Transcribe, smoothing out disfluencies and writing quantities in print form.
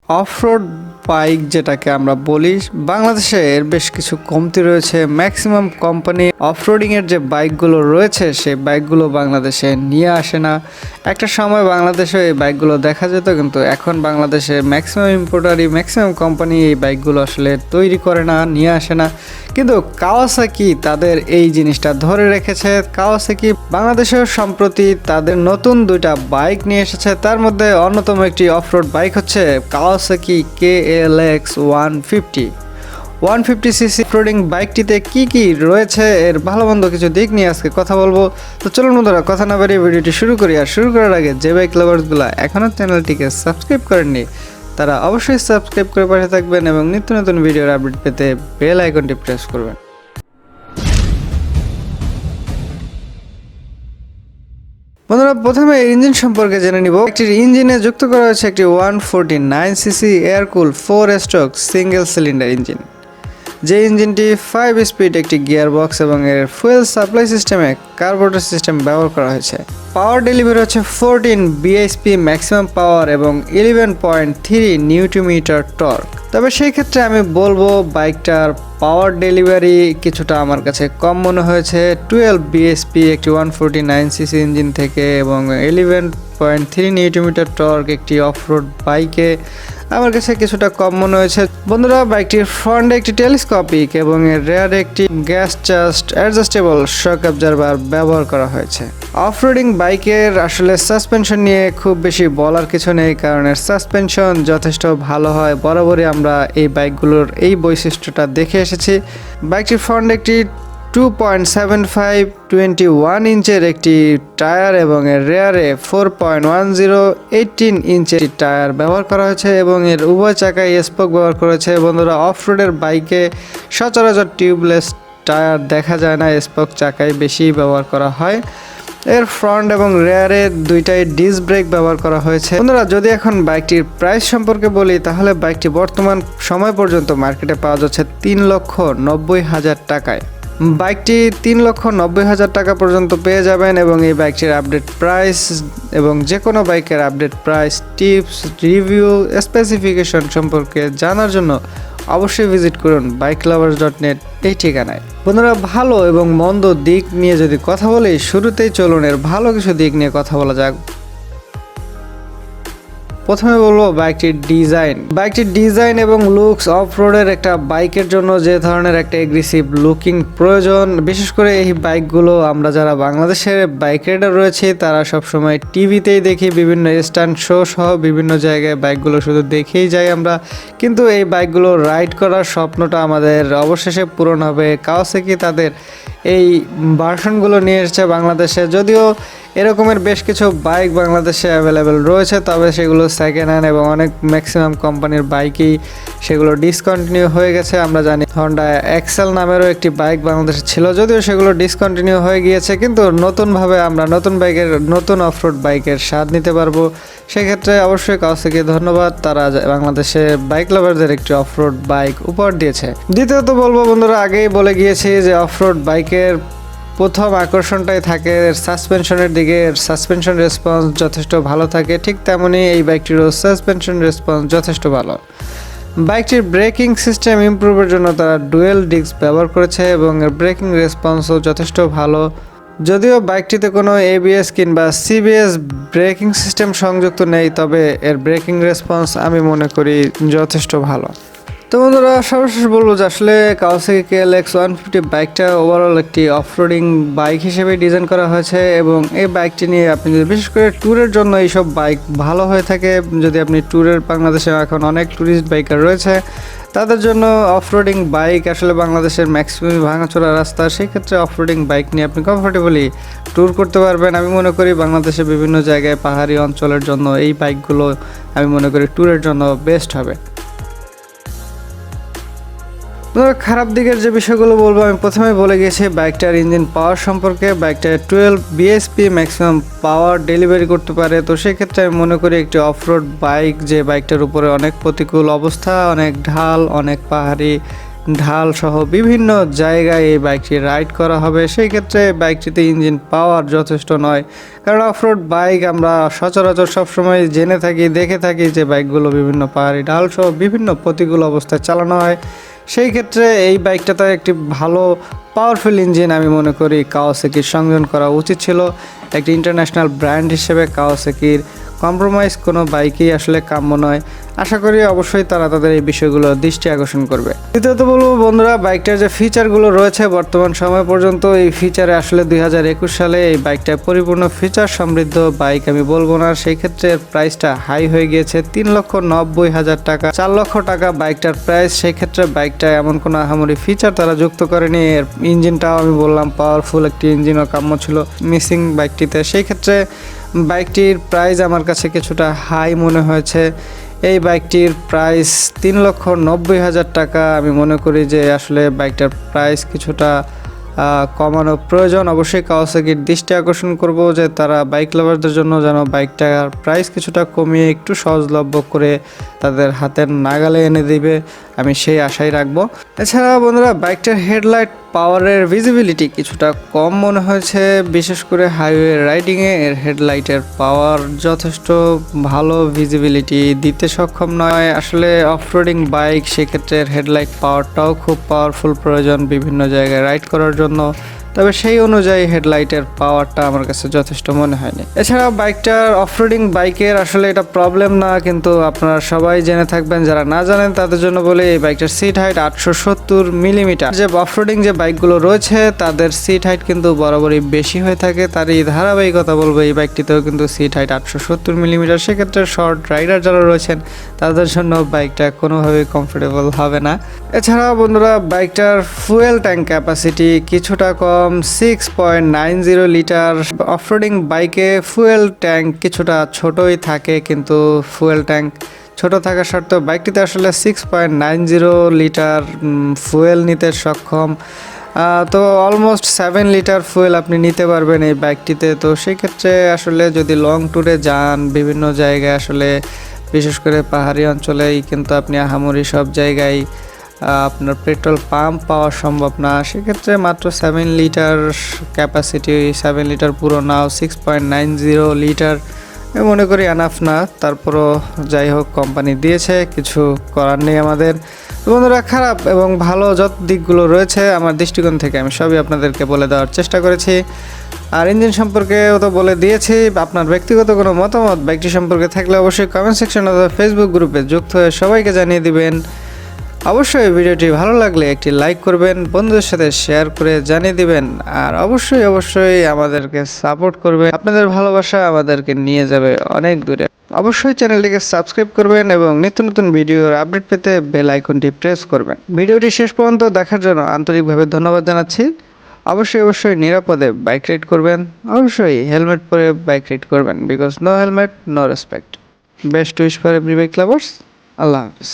Off-road bike যেটাকে আমরা বলি, বাংলাদেশে এর বেশ কিছু কমতি রয়েছে। ম্যাক্সিমাম কোম্পানি অফরোডিংয়ের যে বাইকগুলো রয়েছে সেই বাইকগুলো বাংলাদেশে নিয়ে আসে না। একটা সময় বাংলাদেশে এই বাইকগুলো দেখা যেত, কিন্তু এখন বাংলাদেশে ম্যাক্সিমাম ইম্পোর্টারই ম্যাক্সিমাম কোম্পানি এই বাইকগুলো আসলে তৈরি করে না, নিয়ে আসে না। কিন্তু কাওয়াসাকি তাদের এই জিনিসটা ধরে রেখেছে। কাওয়াসাকি বাংলাদেশেও সম্প্রতি তাদের নতুন দুইটা বাইক নিয়ে এসেছে। তার মধ্যে অন্যতম একটি অফরোড বাইক হচ্ছে কাওয়াসাকি KLX 150 অফরোডিং বাইকটিতে কি কি রয়েছে, এর ভালো মন্দ কিছু দিক নিয়ে আজকে কথা বলবো। তো চলুন বন্ধুরা, কথা না বাড়িয়ে ভিডিওটি শুরু করি। আর শুরু করার আগে যে বাইক লাভার্সগুলো এখনও চ্যানেলটিকে সাবস্ক্রাইব করেননি তারা অবশ্যই সাবস্ক্রাইব করে পাশে থাকবেন এবং নিত্য নতুন ভিডিওর আপডেট পেতে বেল আইকনটি প্রেস করবেন। বন্ধুরা, প্রথমে ইঞ্জিন সম্পর্কে জেনে নিব। একটির ইঞ্জিনে যুক্ত করা হয়েছে একটি 149cc air cool 4 stroke single cylinder engine. যে ইঞ্জিনটি 5 স্পিড একটি গিয়ার বক্স এবং এর ফুয়েল সাপ্লাই সিস্টেমে কার্বোরেটর সিস্টেম ব্যবহার করা হয়েছে। পাওয়ার ডেলিভারি হচ্ছে 14 bhp ম্যাক্সিমাম পাওয়ার এবং 11.3 নিউটন টর্ক। তবে সেই ক্ষেত্রে আমি বলবো বাইকটার পাওয়ার ডেলিভারি কিছুটা আমার কাছে কম মনে হয়েছে। 12 bhp একটি 149cc ইঞ্জিন থেকে এবং 11.3 নিউটন টর্ক একটি অফরোড বাইকে আমার কাছে কিছুটা কম মনে হয়েছে। বন্ধুরা, বাইকটির ফ্রন্টে একটি টেলিস্কোপিক এবং এর রেয়ারে একটি গ্যাস চাস্ট অ্যাডজাস্টেবল শক অ্যাবজর্ভার ব্যবহার করা হয়েছে। অফরোডিং বাইকের আসলে সাসপেনশন নিয়ে খুব বেশি বলার কিছু নেই, কারণ এর সাসপেনশন যথেষ্ট ভালো হয়। বরাবরই আমরা এই বাইকগুলোর এই বৈশিষ্ট্যটা দেখে এসেছি। বাইকটির ফ্রন্টে একটি 2.75 21 ইঞ্চের একটি টায়ার এবং এর রেয়ারে 4.10 18 ইঞ্চের টায়ার ব্যবহার করা হয়েছে এবং এর উভয় চাকায় স্পোক ব্যবহার করেছে। বন্ধুরা, অফরোডের বাইকে সচরাচর টিউবলেস টায়ার দেখা যায় না, স্পোক চাকায় বেশি ব্যবহার করা হয়। এর ফ্রন্ট এবং রেয়ারে দুইটাই ডিস্ক ব্রেক ব্যবহার করা হয়েছে। বন্ধুরা, যদি এখন বাইকটির প্রাইস সম্পর্কে বলি, তাহলে বাইকটি বর্তমান সময় পর্যন্ত মার্কেটে পাওয়া যাচ্ছে 3,90,000 টাকায়। বাইকটি 3,90,000 টাকা পর্যন্ত পেয়ে যাবেন এবং এই বাইকটির আপডেট প্রাইস এবং যে কোনো বাইকের update price, tips, review, specification সম্পর্কে জানার জন্য অবশ্যই ভিজিট করুন bikelovers.net এই ঠিকানায়। বন্ধুরা, ভালো এবং মন্দ দিক নিয়ে যদি কথা বলি, শুরুতেই চলুন এর ভালো কিছু দিক নিয়ে কথা বলা যাক। প্রথমে বলবো বাইকটির ডিজাইন এবং লুকস। অফরোডের একটা বাইকের জন্য যে ধরনের একটা এগ্রেসিভ লুকিং প্রয়োজন, বিশেষ করে এই বাইকগুলো আমরা যারা বাংলাদেশের বাইক রাইডার রয়েছে তারা সবসময় টিভিতেই দেখি, বিভিন্ন স্ট্যান্ড শো সহ বিভিন্ন জায়গায় বাইকগুলো শুধু দেখেই যাই আমরা, কিন্তু এই বাইকগুলো রাইড করার স্বপ্নটা আমাদের অবশেষে পূরণ হবে। কাওয়াসাকি তাদের এই ভার্সনগুলো নিয়ে এসেছে বাংলাদেশে। যদিও এরকমের বেশ কিছু বাইক বাংলাদেশে অ্যাভেলেবেল রয়েছে, তবে সেগুলো সেকেন্ড হ্যান্ড এবং অনেক ম্যাক্সিমাম কোম্পানির বাইকই সেগুলো ডিসকন্টিনিউ হয়ে গেছে। আমরা জানি হন্ডা এক্সেল নামেরও একটি বাইক বাংলাদেশে ছিল, যদিও সেগুলো ডিসকন্টিনিউ হয়ে গিয়েছে, কিন্তু নতুনভাবে আমরা নতুন অফরোড বাইকের স্বাদ নিতে পারবো। সেক্ষেত্রে অবশ্যই কাওয়াসাকি ধন্যবাদ, তারা বাংলাদেশে বাইক লাভারদের একটি অফরোড বাইক উপহার দিয়েছে। দ্বিতীয়ত বলবো, বন্ধুরা আগেই বলে গিয়েছি যে অফরোড বাইকের প্রথম আকর্ষণটাই থাকে সাসপেনশনের দিকে। সাসপেনশন রেসপন্স যথেষ্ট ভালো থাকে, ঠিক তেমনই এই বাইকটিরও সাসপেনশন রেসপন্স যথেষ্ট ভালো। বাইকটির ব্রেকিং সিস্টেম ইমপ্রুভের জন্য তারা ডুয়েল ডিস্ক ব্যবহার করেছে এবং এর ব্রেকিং রেসপন্সও যথেষ্ট ভালো। যদিও বাইকটিতে কোনো ABS কিংবা CBS ব্রেকিং সিস্টেম সংযুক্ত নেই, তবে এর ব্রেকিং রেসপন্স আমি মনে করি যথেষ্ট ভালো। তো বন্ধুরা, সর্বশেষ বলবো যে আসলে কাওয়াসাকি KLX 150 বাইকটা ওভারঅল একটি অফরোডিং বাইক হিসেবে ডিজাইন করা হয়েছে এবং এই বাইকটি নিয়ে আপনি যদি বিশেষ করে ট্যুরের জন্য এইসব বাইক ভালো হয়ে থাকে, যদি আপনি ট্যুরের, বাংলাদেশে এখন অনেক ট্যুরিস্ট বাইকার রয়েছে, তাদের জন্য অফরোডিং বাইক আসলে বাংলাদেশের ম্যাক্সিমাম ভাঙাচোরা রাস্তা, সেই ক্ষেত্রে অফরোডিং বাইক নিয়ে আপনি কমফোর্টেবলি ট্যুর করতে পারবেন। আমি মনে করি বাংলাদেশে বিভিন্ন জায়গায় পাহাড়ি অঞ্চলের জন্য এই বাইকগুলো আমি মনে করি ট্যুরের জন্য বেস্ট হবে। খারাপ দিকের যে বিষয়গুলো বলবো, আমি প্রথমে বলে গেছি বাইকটার ইঞ্জিন পাওয়ার সম্পর্কে। বাইকটা 12 bhp ম্যাক্সিমাম পাওয়ার ডেলিভারি করতে পারে, তো সেক্ষেত্রে আমি মনে করি একটি অফরোড বাইক, যে বাইকটার উপরে অনেক প্রতিকূল অবস্থা, অনেক ঢাল, অনেক পাহাড়ি ঢাল সহ বিভিন্ন জায়গায় এই বাইকটি রাইড করা হবে। সেই ক্ষেত্রে বাইকটিতে ইঞ্জিন পাওয়ার যথেষ্ট নয়, কারণ অফরোড বাইক আমরা সচরাচর সবসময় জেনে থাকি, দেখে থাকি যে বাইকগুলো বিভিন্ন পাহাড়ি ঢাল সহ বিভিন্ন প্রতিকূল অবস্থায় চালানো হয়। সেই ক্ষেত্রে এই বাইকটাতে একটি ভালো পাওয়ারফুল ইঞ্জিন আমি মনে করি কাওয়াসাকির সংযোজন করা উচিত ছিল। একটি ইন্টারন্যাশনাল ব্র্যান্ড হিসেবে কাওয়াসাকির কম্প্রোমাইজ কোনো বাইকই আসলে কাম্য নয়। আশা করি অবশ্যই তারা তাদের এই বিষয়গুলো দৃষ্টি আকর্ষণ করবে। দ্বিতীয়ত বলবো বন্ধুরা, বাইকটার যে ফিচারগুলো রয়েছে বর্তমান সময় পর্যন্ত এই ফিচারে আসলে 2021 সালে এই বাইকটা পরিপূর্ণ ফিচার সমৃদ্ধ বাইক আমি বলবো না। সেই ক্ষেত্রে প্রাইসটা হাই হয়ে গিয়েছে 3,90,000 টাকা, 4 লক্ষ টাকা বাইকটার প্রাইস। সেই ক্ষেত্রে বাইকটা এমন কোনো আহামরি ফিচার তারা যুক্ত করেনি। এর ইঞ্জিনটাও আমি বললাম পাওয়ারফুল একটি ইঞ্জিনও কাম্য ছিল মিসিং বাইকটিতে। সেই ক্ষেত্রে বাইকটির প্রাইস আমার কাছে কিছুটা হাই মনে হয়েছে। এই বাইকটির প্রাইস 3,90,000 টাকা। আমি মনে করি যে আসলে বাইকটার প্রাইস কিছুটা কমানো প্রয়োজন। অবশ্যই কাওয়াসাকির দৃষ্টি আকর্ষণ করব যে তারা বাইক লাভারদের জন্য যেন বাইকটার প্রাইস কিছুটা কমিয়ে একটু সহজলভ্য করে তাদের হাতের নাগালে এনে দিবে, আমি সেই আশাই রাখবো। এছাড়া বন্ধুরা, বাইকটার হেডলাইট পাওয়ারের ভিজিবিলিটি কিছুটা কম মনে হয়েছে, বিশেষ করে হাইওয়ে রাইডিংয়ে এর হেডলাইটের পাওয়ার যথেষ্ট ভালো ভিজিবিলিটি দিতে সক্ষম নয়। আসলে অফরোডিং বাইক, সেক্ষেত্রে এর হেডলাইট পাওয়ারটাও খুব পাওয়ারফুল প্রয়োজন বিভিন্ন জায়গায় রাইড করার জন্য, তবে সেই অনুযায়ী হেডলাইটের পাওয়ারটা আমার কাছে যথেষ্ট মনে হয়নি। এছাড়া বাইকটার অফরোডিং বাইকের আসলে এটা প্রবলেম না, কিন্তু আপনারা সবাই জেনে থাকবেন, যারা না জানেন তাদের জন্য বলে এই বাইকটার সিট হাইট 870 মিলিমিটার। যে অফরোডিং যে বাইকগুলো রয়েছে তাদের সিট হাইট কিন্তু বরাবরই বেশি হয়ে থাকে, তারই ধারাবাহিকতা বলবো এই বাইকটিতেও কিন্তু সিট হাইট 870 মিলিমিটার। সেক্ষেত্রে শর্ট রাইডার যারা রয়েছেন তাদের জন্য বাইকটা কোনোভাবেই কমফোর্টেবল হবে না। এছাড়া বন্ধুরা, বাইকটার ফুয়েল ট্যাঙ্ক ক্যাপাসিটি কিছুটা কম, 6.90 লিটার। অফরোডিং বাইকে ফুয়েল ট্যাঙ্ক কিছুটা ছোটই থাকে, কিন্তু ফুয়েল ট্যাঙ্ক ছোট থাকা সত্ত্বেও বাইকটিতে আসলে 6.90 লিটার ফুয়েল নিতে সক্ষম। তো অলমোস্ট 7 লিটার ফুয়েল আপনি নিতে পারবেন এই বাইকটিতে। তো সেক্ষেত্রে আসলে যদি লং ট্যুরে যান বিভিন্ন জায়গায়, আসলে বিশেষ করে পাহাড়ি অঞ্চলেই কিন্তু আপনি আহামরি সব জায়গায় আপনার পেট্রোল পাম্প পাওয়া সম্ভব না। সেক্ষেত্রে মাত্র 7 লিটার ক্যাপাসিটি, 7 লিটার পুরো নাও 6.90 লিটার মনে করি এনাফ না। তারপরও যাই হোক, কোম্পানি দিয়েছে, কিছু করার নেই আমাদের। বন্ধুরা, খারাপ এবং ভালো যত দিকগুলো রয়েছে আমার দৃষ্টিকোণ থেকে আমি সবই আপনাদেরকে বলে দেওয়ার চেষ্টা করেছি। আর ইঞ্জিন সম্পর্কেও তো বলে দিয়েছি। আপনার ব্যক্তিগত কোনো মতামত বাইকটি সম্পর্কে থাকলে অবশ্যই কমেন্ট সেকশন অথবা ফেসবুক গ্রুপে যুক্ত হয়ে সবাইকে জানিয়ে দিবেন। অবশ্যই ভিডিওটি ভালো লাগলে একটি লাইক করবেন, বন্ধুদের সাথে শেয়ার করে জানিয়ে দিবেন, আর অবশ্যই আমাদেরকে সাপোর্ট করবেন। আপনাদের ভালোবাসা আমাদেরকে নিয়ে যাবে অনেক দূরে। অবশ্যই চ্যানেলটিকে সাবস্ক্রাইব করবেন এবং নিত্য নতুন ভিডিওর আপডেট পেতে বেল আইকনটি প্রেস করবেন। ভিডিওটি শেষ পর্যন্ত দেখার জন্য আন্তরিকভাবে ধন্যবাদ জানাচ্ছি। অবশ্যই নিরাপদে বাইক রাইড করবেন, অবশ্যই হেলমেট পরে বাইক রাইড করবেন, because no helmet no respect. Best wish for every bike lovers. আল্লাহ হাফিজ।